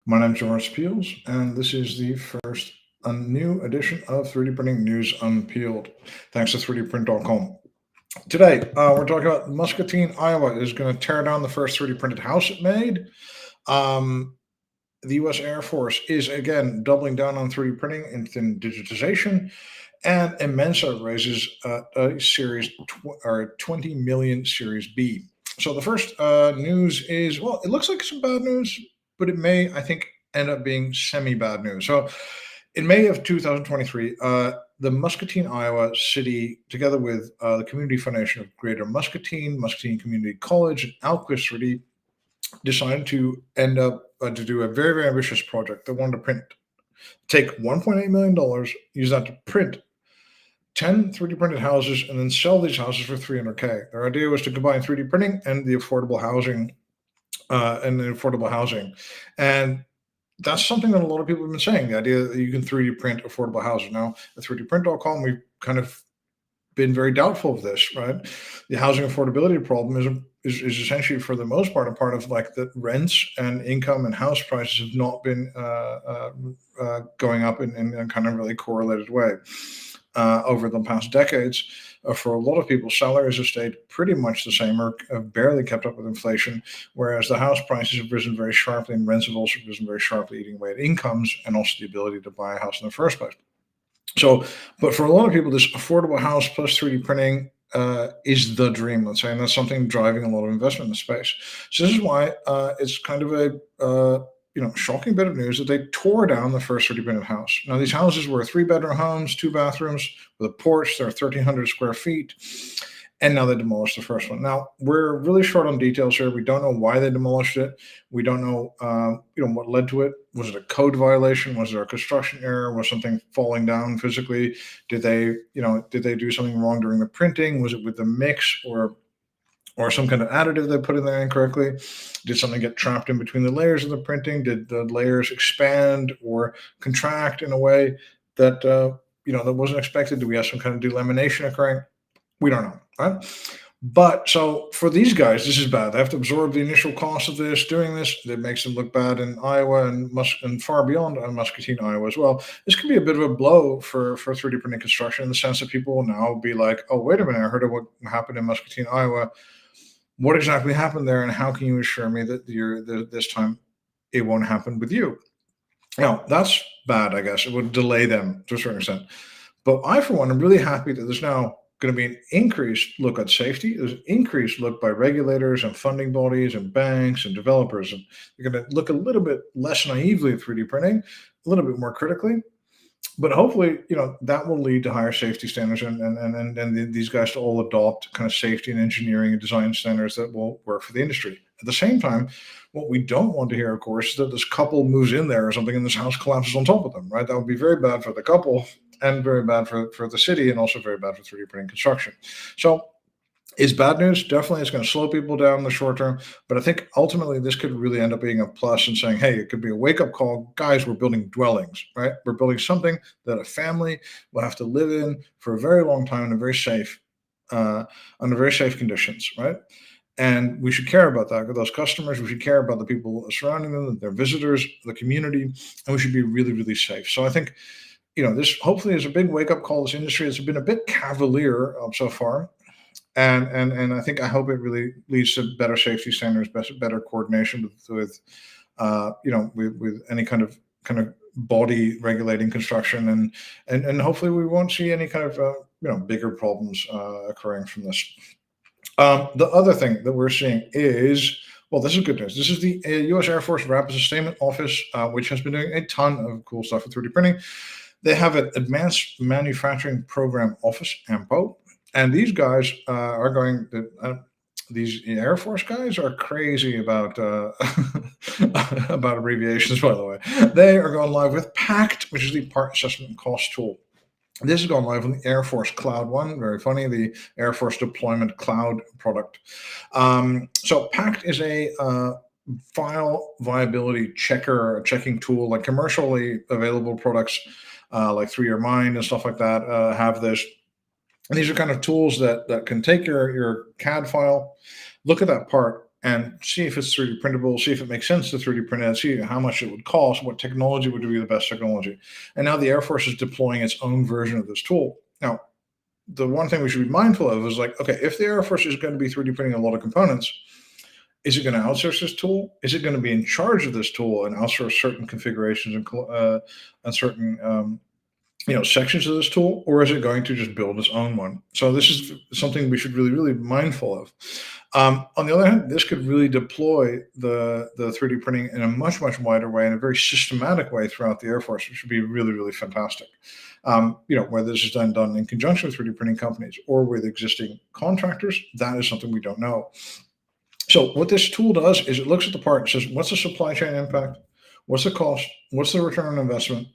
My name's George Peels, and this is the first new edition of 3D Printing News Unpeeled, thanks to 3dprint.com. Today, we're talking about Muscatine, Iowa is going to tear down the first 3D printed house it made. The U.S. Air Force is, again, doubling down on 3D printing and digitization, and IMMENSA raises a series 20 million Series B. So the first news is, well, it looks like some bad news, but it may, I think, end up being semi-bad news. So in May of 2023, the Muscatine, Iowa city, together with the Community Foundation of Greater Muscatine, Muscatine Community College, and Alquist really decided to to do a very, very ambitious project. They wanted to take $1.8 million, use that to print 10 3D printed houses, and then sell these houses for $300K. Their idea was to combine 3D printing and the affordable housing, and that's something that a lot of people have been saying, the idea that you can 3D print affordable houses. Now, at 3dprint.com, we've kind of been very doubtful of this, right? The housing affordability problem is essentially, for the most part, a part of like the rents and income and house prices have not been going up in a kind of really correlated way over the past decades. For a lot of people, salaries have stayed pretty much the same or have barely kept up with inflation, whereas the house prices have risen very sharply and rents have also risen very sharply, eating away at incomes and also the ability to buy a house in the first place. So, but for a lot of people, this affordable house plus 3D printing is the dream, let's say, and that's something driving a lot of investment in the space. So this is why it's kind of a shocking bit of news that they tore down the first 3D printed house. Now, these houses were 3-bedroom homes, 2 bathrooms with a porch. They're 1,300 square feet. And now they demolished the first one. Now, we're really short on details here. We don't know why they demolished it. We don't know, what led to it. Was it a code violation? Was there a construction error? Was something falling down physically? Did they do something wrong during the printing? Was it with the mix or some kind of additive they put in there incorrectly? Did something get trapped in between the layers of the printing? Did the layers expand or contract in a way that that wasn't expected? Do we have some kind of delamination occurring? We don't know, right? But so for these guys, this is bad. They have to absorb the initial cost of doing this. That makes them look bad in Iowa and far beyond Muscatine, Iowa as well. This could be a bit of a blow for 3D printing construction, in the sense that people will now be like, oh, wait a minute, I heard of what happened in Muscatine, Iowa. What exactly happened there, and how can you assure me that this time it won't happen with you? Now, that's bad, I guess. It would delay them to a certain extent. But I, for one, am really happy that there's now going to be an increased look at safety. There's an increased look by regulators and funding bodies and banks and developers. And they're going to look a little bit less naively at 3D printing, a little bit more critically. But hopefully, that will lead to higher safety standards and these guys to all adopt kind of safety and engineering and design standards that will work for the industry. At the same time, what we don't want to hear, of course, is that this couple moves in there or something and this house collapses on top of them, right? That would be very bad for the couple and very bad for the city, and also very bad for 3D printing construction. So it's bad news. Definitely, it's going to slow people down in the short term. But I think ultimately this could really end up being a plus and saying, hey, it could be a wake-up call. Guys, we're building dwellings, right? We're building something that a family will have to live in for a very long time in under very safe conditions, right? And we should care about that, with those customers. We should care about the people surrounding them, their visitors, the community, and we should be really, really safe. So I think, this hopefully is a big wake-up call. This industry has been a bit cavalier so far. And I hope it really leads to better safety standards, better coordination with any kind of body regulating construction, and hopefully we won't see any kind of bigger problems occurring from this. The other thing that we're seeing is, well, this is good news. This is the U.S. Air Force Rapid Sustainment Office, which has been doing a ton of cool stuff with 3D printing. They have an Advanced Manufacturing Program Office, AMPO. And these guys are going to, these Air Force guys are crazy about about abbreviations, by the way. They are going live with PACT, which is the Part Assessment and Cost Tool. This is going live on the Air Force Cloud One. Very funny, the Air Force Deployment Cloud product. So PACT is a file viability checking tool. Like commercially available products like 3Year Mind and stuff like that have this. And these are kind of tools that can take your CAD file, look at that part, and see if it's 3D printable, see if it makes sense to 3D print it, see how much it would cost, what technology would be the best technology. And now the Air Force is deploying its own version of this tool. Now, the one thing we should be mindful of is like, okay, if the Air Force is going to be 3D printing a lot of components, is it going to outsource this tool? Is it going to be in charge of this tool and outsource certain configurations and certain sections of this tool, or is it going to just build its own one? So this is something we should really be mindful of. On the other hand, this could really deploy the 3D printing in a much wider way, in a very systematic way throughout the Air Force, which would be really fantastic. Whether this is done in conjunction with 3D printing companies or with existing contractors, that is something we don't know. So what this tool does is it looks at the part and says, what's the supply chain impact? What's the cost? What's the return on investment?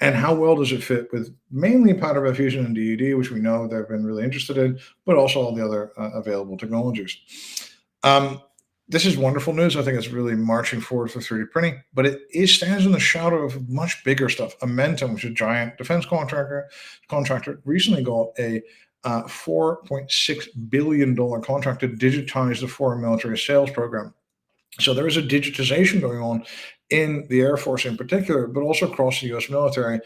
And how well does it fit with mainly powder bed fusion and DED, which we know they've been really interested in, but also all the other available technologies. This is wonderful news. I think it's really marching forward for 3D printing, but it stands in the shadow of much bigger stuff. Amentum, which is a giant defense contractor, recently got a $4.6 billion contract to digitize the foreign military sales program. So there is a digitization going on in the Air Force in particular, but also across the U.S. military,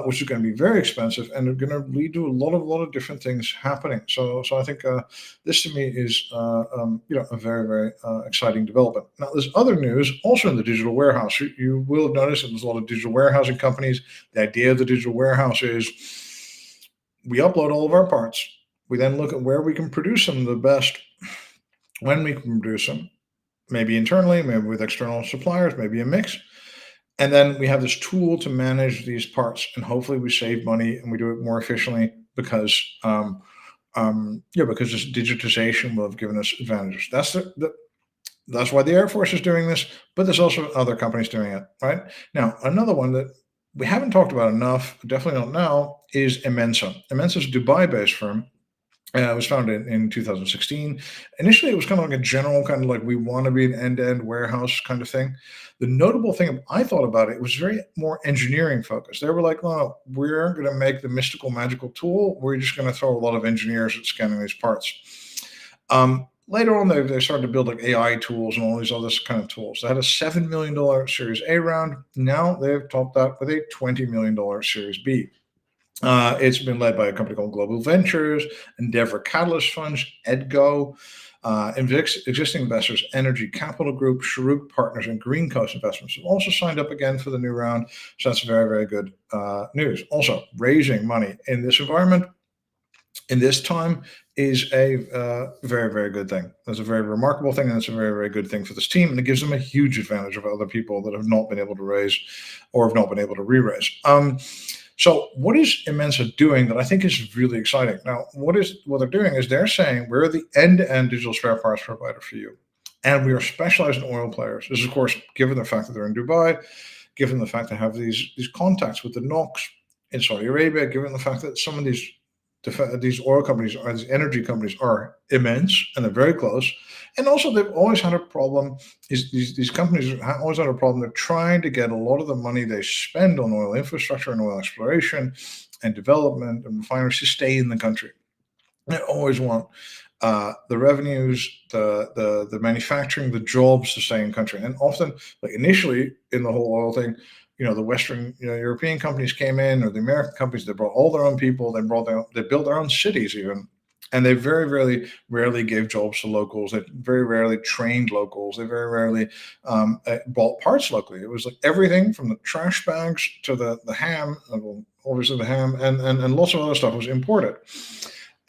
which is going to be very expensive, and they're going to lead to a lot of different things happening. So I think this to me is a very exciting development. Now, there's other news also in the digital warehouse. You will have noticed that there's a lot of digital warehousing companies. The idea of the digital warehouse is we upload all of our parts. We then look at where we can produce them the best, when we can produce them, maybe internally, maybe with external suppliers, maybe a mix. And then we have this tool to manage these parts, and hopefully we save money and we do it more efficiently because this digitization will have given us advantages. That's why the Air Force is doing this, but there's also other companies doing it, right? Now, another one that we haven't talked about enough, definitely not now, is IMMENSA. IMMENSA is a Dubai-based firm. It was founded in 2016. Initially, it was kind of like a general kind of like we want to be an end-to-end warehouse kind of thing. The notable thing I thought about it was very more engineering focused. They were like, "Oh, we're going to make the mystical, magical tool. We're just going to throw a lot of engineers at scanning these parts." Later on, they started to build like AI tools and all these other kind of tools. They had a $7 million Series A round. Now they've topped that with a $20 million Series B. It's been led by a company called Global Ventures, Endeavor Catalyst Funds, EDGO, existing investors, Energy Capital Group, Shorooq Partners, and Green Coast Investments have also signed up again for the new round. So that's very good news. Also, raising money in this environment, in this time, is a very good thing. That's a very remarkable thing, and it's a very good thing for this team, and it gives them a huge advantage of other people that have not been able to raise or have not been able to re-raise. So what is IMMENSA doing that I think is really exciting? Now, what they're doing is they're saying we're the end-to-end digital spare parts provider for you, and we are specialized in oil players. This is, of course, given the fact that they're in Dubai, given the fact they have these contacts with the NOCs in Saudi Arabia, given the fact that some of these oil companies or these energy companies are immense and they're very close. And also they've always had a problem, these companies have always had a problem. They're trying to get a lot of the money they spend on oil infrastructure and oil exploration and development and refineries to stay in the country. They always want the revenues, the manufacturing, the jobs to stay in country. And often, like initially in the whole oil thing, the Western, European companies came in, or the American companies, they brought all their own people, they built their own cities even, and they very rarely gave jobs to locals. They very rarely trained locals. They very rarely bought parts locally. It was like everything from the trash bags to the ham, obviously the ham, and lots of other stuff was imported.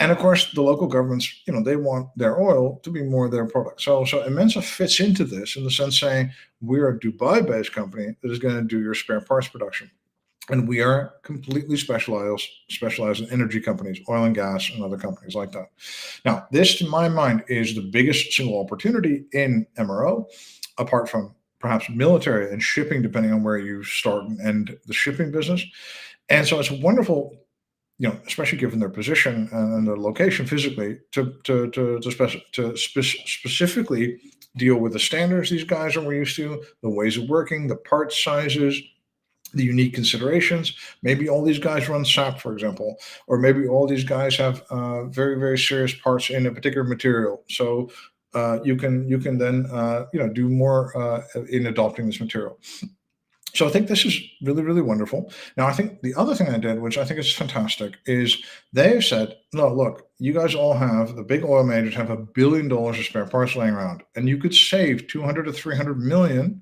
And of course, the local governments, they want their oil to be more their product. So IMMENSA fits into this in the sense saying we're a Dubai-based company that is going to do your spare parts production. And we are completely specialized in energy companies, oil and gas, and other companies like that. Now, this, to my mind, is the biggest single opportunity in MRO, apart from perhaps military and shipping, depending on where you start and end the shipping business. And so it's a wonderful, especially given their position and their location physically, to specifically deal with the standards these guys are used to, the ways of working, the part sizes, the unique considerations. Maybe all these guys run SAP, for example, or maybe all these guys have very serious parts in a particular material. So you can then do more in adopting this material. So I think this is really, really wonderful. Now, I think the other thing I did, which I think is fantastic, is they have said, no, look, you guys all have, the big oil majors have $1 billion of spare parts laying around, and you could save 200 to 300 million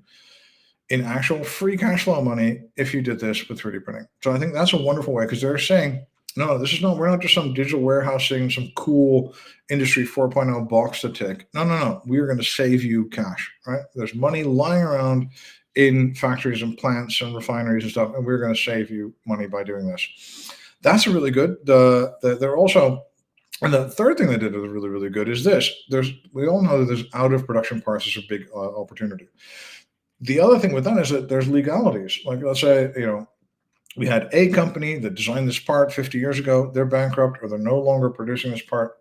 in actual free cash flow money if you did this with 3D printing. So I think that's a wonderful way, because they're saying, no, we're not just some digital warehousing, some cool industry 4.0 box to tick. No. We are going to save you cash, right? There's money lying around in factories and plants and refineries and stuff, and we're going to save you money by doing this. That's really good. They're also, and the third thing they did that was really, really good is this. We all know that there's out of production parts is a big opportunity. The other thing with that is that there's legalities. Like, let's say, we had a company that designed this part 50 years ago. They're bankrupt, or they're no longer producing this part.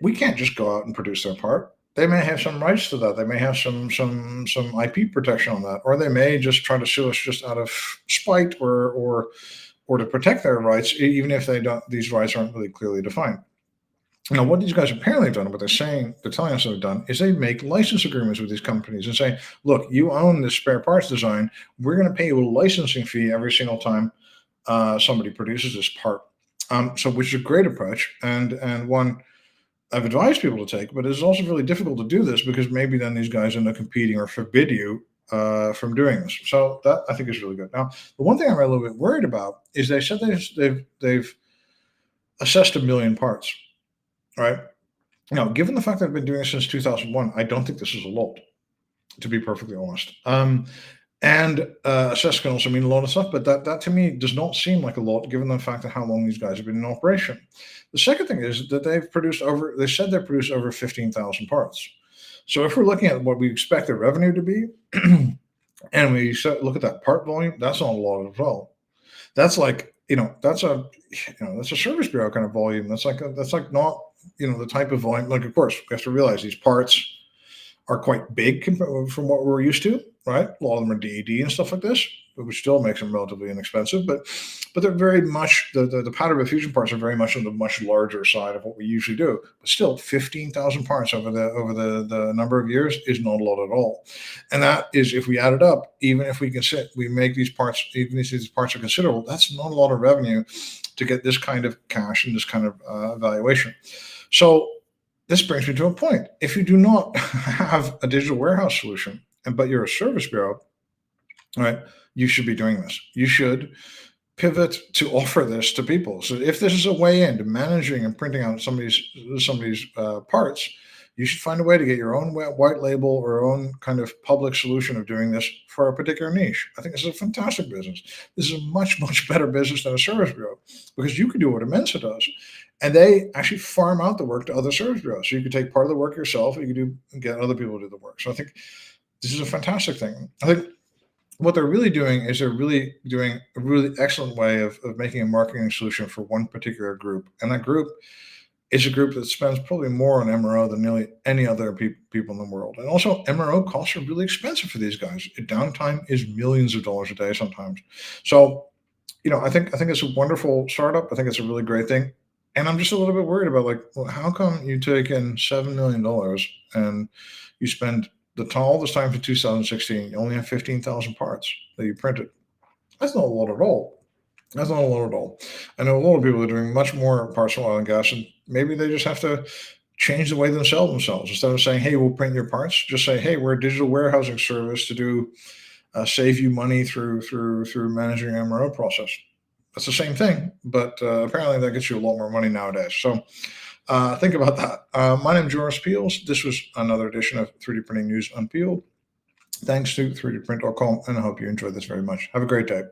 We can't just go out and produce their part. They may have some rights to that. They may have some IP protection on that, or they may just try to sue us just out of spite or to protect their rights, even if these rights aren't really clearly defined. Now, what these guys apparently have done, what they're telling us they've done, is they make license agreements with these companies and say, look, you own this spare parts design. We're going to pay you a licensing fee every single time somebody produces this part. Which is a great approach, and one I've advised people to take, but it's also really difficult to do this because maybe then these guys end up competing or forbid you from doing this. So that, I think, is really good. Now, the one thing I'm a little bit worried about is they said they've assessed 1 million parts, right? Now, given the fact that I've been doing this since 2001, I don't think this is a lot, to be perfectly honest. Assess can also mean a lot of stuff, but that to me does not seem like a lot, given the fact of how long these guys have been in operation. The second thing is that they said they've produced over 15,000 parts. So if we're looking at what we expect their revenue to be, and we look at that part volume, that's not a lot at all. That's like, that's a service bureau kind of volume. That's like not, the type of volume. Like, of course, we have to realize these parts are quite big from what we're used to, right? A lot of them are DED and stuff like this, which still makes them relatively inexpensive. But they're very much, the powder bed fusion parts are very much on the much larger side of what we usually do. But still, 15,000 parts over the number of years is not a lot at all. And that is, if we add it up, even if we make these parts, even if these parts are considerable, that's not a lot of revenue to get this kind of cash and this kind of valuation. So this brings me to a point. If you do not have a digital warehouse solution, but you're a service bureau, right, you should be doing this. You should pivot to offer this to people. So if this is a way into managing and printing out some of these parts, you should find a way to get your own white label or own kind of public solution of doing this for a particular niche. I think this is a fantastic business. This is a much, much better business than a service bureau, because you could do what IMMENSA does, and they actually farm out the work to other service bureaus. So you could take part of the work yourself, or you could get other people to do the work. So I think this is a fantastic thing. I think what they're really doing is they're really doing a really excellent way of making a marketing solution for one particular group. And that group is a group that spends probably more on MRO than nearly any other people in the world. And also, MRO costs are really expensive for these guys. Downtime is millions of dollars a day sometimes. So, I think it's a wonderful startup. I think it's a really great thing. And I'm just a little bit worried about, like, well, how come you take in $7 million and you spend all this time for 2016, you only have 15,000 parts that you printed? That's not a lot at all. That's not a lot at all. I know a lot of people are doing much more parts from oil and gas, and maybe they just have to change the way they sell themselves. Instead of saying, hey, we'll print your parts, just say, hey, we're a digital warehousing service to do save you money through managing your MRO process. That's the same thing, but apparently that gets you a lot more money nowadays. So think about that. My name is Joris Peels. This was another edition of 3D Printing News Unpeeled. Thanks to 3dprint.com, and I hope you enjoyed this very much. Have a great day.